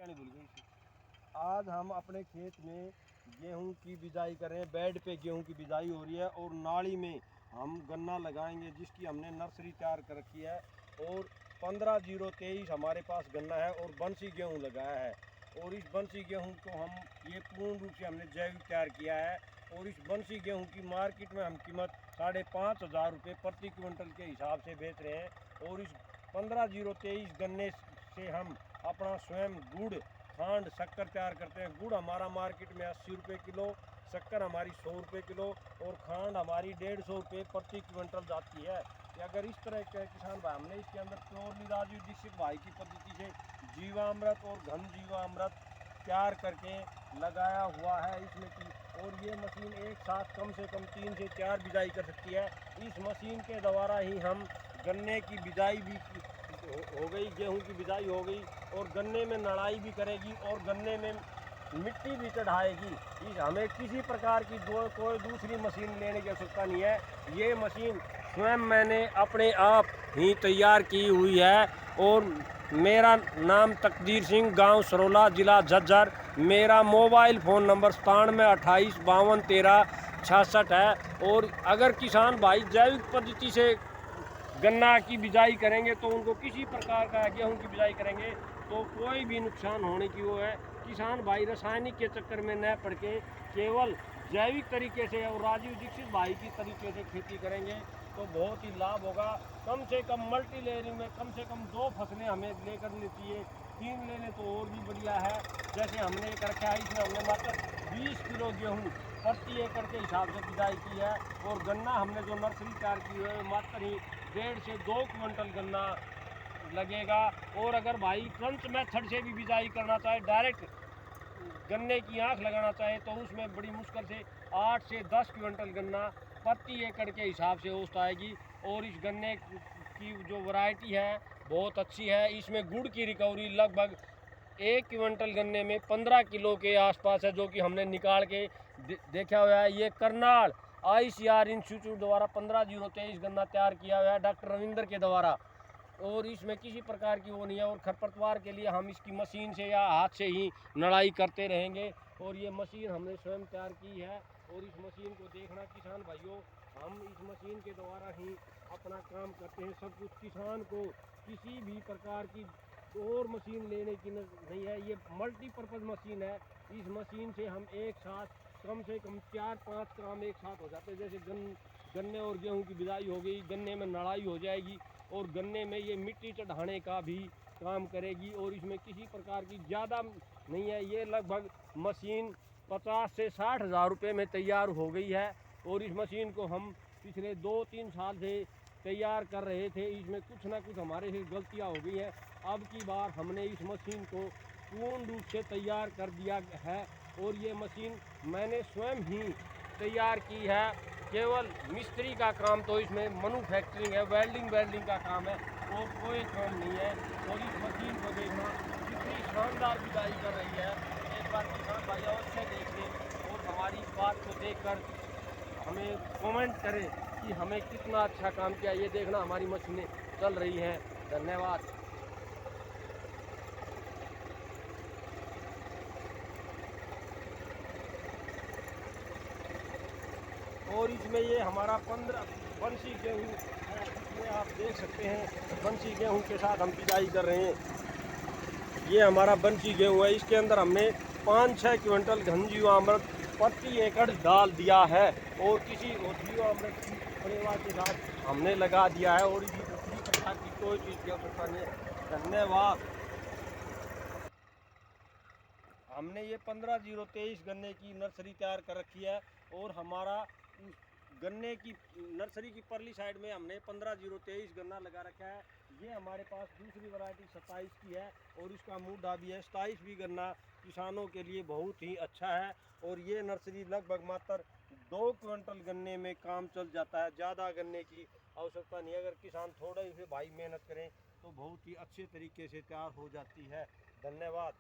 नहीं भूल गई। आज हम अपने खेत में गेहूं की बिजाई कर रहे हैं। बेड पे गेहूं की बिजाई हो रही है और नाली में हम गन्ना लगाएंगे जिसकी हमने नर्सरी तैयार कर रखी है। और 15-023 हमारे पास गन्ना है और बंसी गेहूं लगाया है। और इस बंसी गेहूं को हम ये पूर्ण रूप से हमने जैविक तैयार किया है। और इस बंसी गेहूं की मार्केट में हम कीमत 5,500 रुपये प्रति क्विंटल के हिसाब से बेच रहे हैं। और इस 15-023 गन्ने से हम अपना स्वयं गुड़, खांड, शक्कर तैयार करते हैं। गुड़ हमारा मार्केट में 80 रुपये किलो, शक्कर हमारी 100 रुपये किलो और खांड हमारी 150 रुपये प्रति क्विंटल जाती है। कि अगर इस तरह के किसान भाई, हमने इसके अंदर प्योरली राजीव दीक्षित भाई की पद्धति से जीवामृत और घन जीवामृत तैयार करके लगाया हुआ है इसमें की। और ये मशीन एक साथ कम से कम 3 से 4 बिजाई कर सकती है। इस मशीन के द्वारा ही हम गन्ने की बिजाई भी हो गई, गेहूं की बिजाई हो गई और गन्ने में नड़ाई भी करेगी और गन्ने में मिट्टी भी चढ़ाएगी। इस हमें किसी प्रकार की कोई दूसरी मशीन लेने की आवश्यकता नहीं है। ये मशीन स्वयं मैंने अपने आप ही तैयार की हुई है। और मेरा नाम तकदीर सिंह, गांव सरोला, जिला झज्जर। मेरा मोबाइल फ़ोन नंबर 97 52 52 13 66 है। और अगर किसान भाई जैविक पद्धति से गन्ना की बिजाई करेंगे तो उनको किसी प्रकार का, गेहूं की बिजाई करेंगे तो कोई भी नुकसान होने की वो है। किसान भाई रासायनिक के चक्कर में न पड़ के केवल जैविक तरीके से और राजीव दीक्षित भाई की तरीके से खेती करेंगे तो बहुत ही लाभ होगा। कम से कम मल्टी लेयरिंग में कम से कम 2 फसलें हमें लेकर लेनी चाहिए। 3 ले लें तो और भी बढ़िया है। जैसे हमने एक रखा है, इसमें हमने मात्र 20 किलो गेहूँ प्रति एकड़ के हिसाब से बिजाई की है। और गन्ना हमने जो नर्सरी तैयार की है मात्र ही 1.5 से 2 क्विंटल गन्ना लगेगा। और अगर भाई ट्रंच मेथड से भी बिजाई करना चाहे, डायरेक्ट गन्ने की आँख लगाना चाहे तो उसमें बड़ी मुश्किल से 8 से 10 क्विंटल गन्ना प्रति एकड़ के हिसाब से औसत आएगी। और इस गन्ने की जो वैरायटी है बहुत अच्छी है। इसमें गुड़ की रिकवरी लगभग 1 क्विंटल गन्ने में 15 किलो के आसपास है, जो कि हमने निकाल के देखा हुआ है। ये करनाल ICR इंस्टीट्यूट द्वारा 15-023 गन्ना तैयार किया हुआ है डॉक्टर रविंद्र के द्वारा। और इसमें किसी प्रकार की वो नहीं है। और खरपतवार के लिए हम इसकी मशीन से या हाथ से ही नड़ाई करते रहेंगे। और ये मशीन हमने स्वयं तैयार की है। और इस मशीन को देखना किसान भाइयों, हम इस मशीन के द्वारा ही अपना काम करते हैं। सब कुछ किसान को किसी भी प्रकार की और मशीन लेने की नहीं है। ये मल्टीपर्पज़ मशीन है। इस मशीन से हम एक साथ कम से कम 4-5 काम एक साथ हो जाते हैं। जैसे गन्ने और गेहूं की बिजाई हो गई, गन्ने में नड़ाई हो जाएगी और गन्ने में ये मिट्टी चढ़ाने का भी काम करेगी। और इसमें किसी प्रकार की ज़्यादा नहीं है। ये लगभग मशीन 50 से 60 हज़ार रुपये में तैयार हो गई है। और इस मशीन को हम पिछले 2-3 साल से तैयार कर रहे थे। इसमें कुछ ना कुछ हमारे से गलतियां हो गई हैं। अब की बार हमने इस मशीन को पूर्ण रूप से तैयार कर दिया है। और ये मशीन मैंने स्वयं ही तैयार की है। केवल मिस्त्री का काम तो इसमें मैन्युफैक्चरिंग है, वेल्डिंग का काम है और कोई काम नहीं है। और इस मशीन को देखना कितनी शानदार बिजाई कर रही है। एक बार किसान भाई अवश्य देखें और हमारी बात को देखकर हमें कमेंट करें कि हमें कितना अच्छा काम किया। ये देखना हमारी मशीनें चल रही हैं। धन्यवाद। और इसमें ये हमारा 15 बंसी गेहूँ है, इसमें आप देख सकते हैं बंसी गेहूँ के साथ हम बिजाई कर रहे हैं। ये हमारा बंसी गेहूँ है। इसके अंदर हमने 5-6 क्विंटल घन जीवामृत प्रति एकड़ डाल दिया है। और किसी जीवामृत की परिवार के साथ हमने लगा दिया है। और इसी प्रकार की कोई चीज़ की आवश्यकता नहीं है। धन्यवाद। हमने ये 15-023 गन्ने की नर्सरी तैयार कर रखी है। और हमारा गन्ने की नर्सरी की परली साइड में हमने 15-023 गन्ना लगा रखा है। ये हमारे पास दूसरी वैरायटी 27 की है और इसका मूढ़ा भी है। 27 भी गन्ना किसानों के लिए बहुत ही अच्छा है। और ये नर्सरी लगभग मात्र 2 क्विंटल गन्ने में काम चल जाता है। ज़्यादा गन्ने की आवश्यकता नहीं है। अगर किसान थोड़ा ही भाई मेहनत करें तो बहुत ही अच्छे तरीके से तैयार हो जाती है। धन्यवाद।